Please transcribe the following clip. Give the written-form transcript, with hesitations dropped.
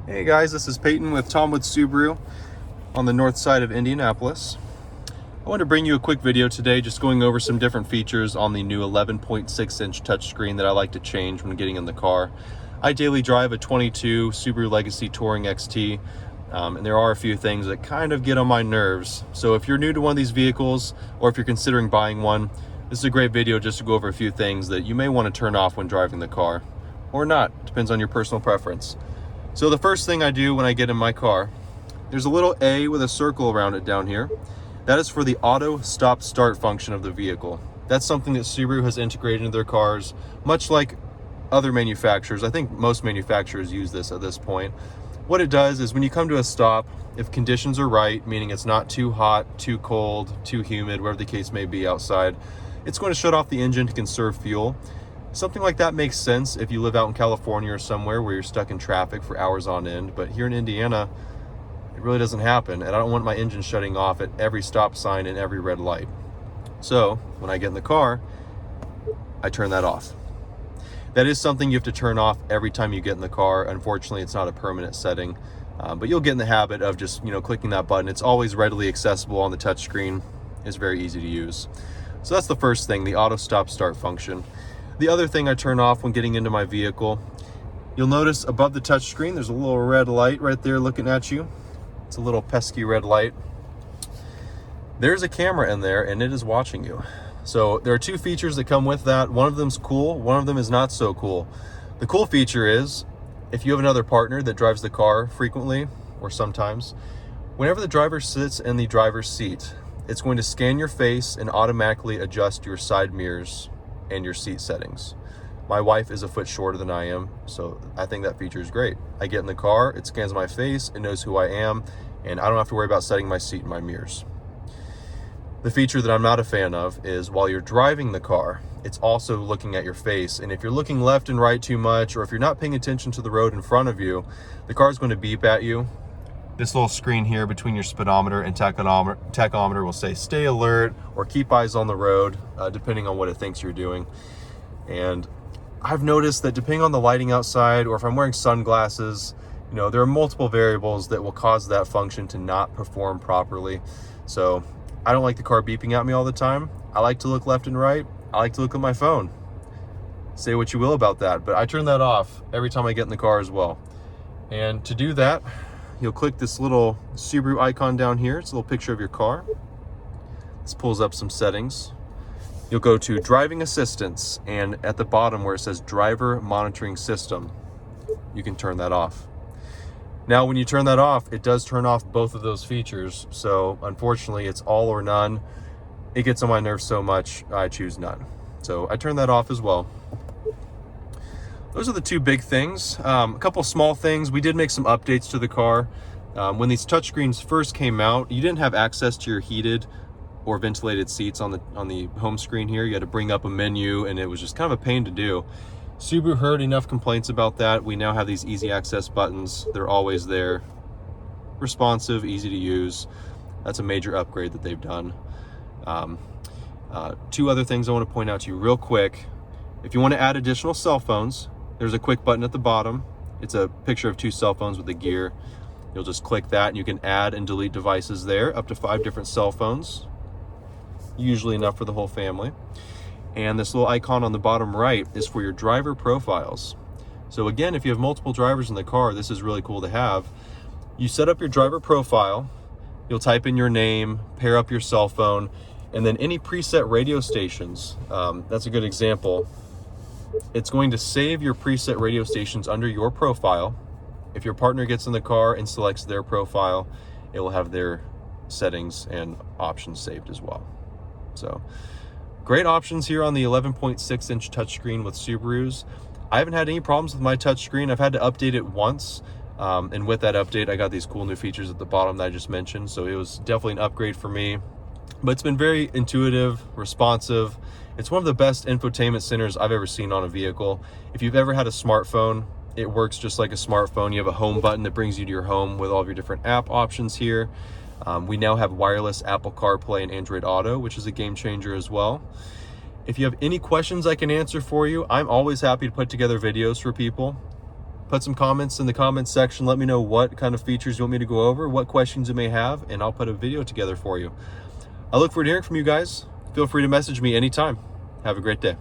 Hey guys, this is Peyton with Tom with Subaru on the north side of Indianapolis. I want to bring you a quick video today just going over some different features on the new 11.6-inch touchscreen that I like to change when getting in the car. I daily drive a 22 Subaru Legacy Touring XT, and there are a few things that kind of get on my nerves. So if you're new to one of these vehicles, or if you're considering buying one, this is a great video just to go over a few things that you may want to turn off when driving the car, or not, depends on your personal preference. So the first thing I do when I get in my car, there's a little A with a circle around it down here. That is for the auto stop start function of the vehicle. That's something that Subaru has integrated into their cars, much like other manufacturers. I think most manufacturers use this at this point. What it does is when you come to a stop, if conditions are right, meaning it's not too hot, too cold, too humid, whatever the case may be outside, it's going to shut off the engine to conserve fuel. Something like that makes sense if you live out in California or somewhere where you're stuck in traffic for hours on end, but here in Indiana, it really doesn't happen, and I don't want my engine shutting off at every stop sign and every red light. So when I get in the car, I turn that off. That is something you have to turn off every time you get in the car. Unfortunately, it's not a permanent setting, but you'll get in the habit of just clicking that button. It's always readily accessible on the touchscreen. It's very easy to use. So that's the first thing, the auto stop start function. The other thing I turn off when getting into my vehicle, you'll notice above the touchscreen, there's a little red light right there looking at you. It's a little pesky red light. There's a camera in there and it is watching you. So there are two features that come with that. One of them's cool, one of them is not so cool. The cool feature is, if you have another partner that drives the car frequently or sometimes, whenever the driver sits in the driver's seat, it's going to scan your face and automatically adjust your side mirrors and your seat settings. My wife is a foot shorter than I am, so I think that feature is great. I get in the car, it scans my face, it knows who I am, and I don't have to worry about setting my seat and my mirrors. The feature that I'm not a fan of is while you're driving the car, it's also looking at your face, and if you're looking left and right too much, or if you're not paying attention to the road in front of you, the car is going to beep at you. This little screen here between your speedometer and tachometer will say stay alert or keep eyes on the road, depending on what it thinks you're doing. And I've noticed that depending on the lighting outside, or if I'm wearing sunglasses, there are multiple variables that will cause that function to not perform properly. So I don't like the car beeping at me all the time. I like to look left and right. I like to look at my phone. Say what you will about that, but I turn that off every time I get in the car as well. And to do that, you'll click this little Subaru icon down here. It's a little picture of your car. This pulls up some settings. You'll go to driving assistance, and at the bottom where it says driver monitoring system, you can turn that off. Now, when you turn that off, it does turn off both of those features. So unfortunately, it's all or none. It gets on my nerves so much, I choose none. So I turn that off as well. Those are the two big things. A couple small things. We did make some updates to the car. When these touchscreens first came out, you didn't have access to your heated or ventilated seats on the home screen here. You had to bring up a menu, and it was just kind of a pain to do. Subaru heard enough complaints about that. We now have these easy access buttons. They're always there, responsive, easy to use. That's a major upgrade that they've done. Two other things I want to point out to you real quick. If you want to add additional cell phones, there's a quick button at the bottom. It's a picture of two cell phones with a gear. You'll just click that and you can add and delete devices there, up to 5 different cell phones, usually enough for the whole family. And this little icon on the bottom right is for your driver profiles. So again, if you have multiple drivers in the car, this is really cool to have. You set up your driver profile, you'll type in your name, pair up your cell phone, and then any preset radio stations, that's a good example. It's going to save your preset radio stations under your profile. If your partner gets in the car and selects their profile, it will have their settings and options saved as well. So great options here on the 11.6-inch touchscreen with Subarus. I haven't had any problems with my touchscreen. I've had to update it once, and with that update, I got these cool new features at the bottom that I just mentioned, so it was definitely an upgrade for me. But it's been very intuitive, responsive. It's one of the best infotainment centers I've ever seen on a vehicle. If you've ever had a smartphone, it works just like a smartphone. You have a home button that brings you to your home with all of your different app options here. We now have wireless Apple CarPlay and Android Auto, which is a game changer as well. If you have any questions I can answer for you, I'm always happy to put together videos for people. Put some comments in the comments section. Let me know what kind of features you want me to go over, what questions you may have, and I'll put a video together for you. I look forward to hearing from you guys. Feel free to message me anytime. Have a great day.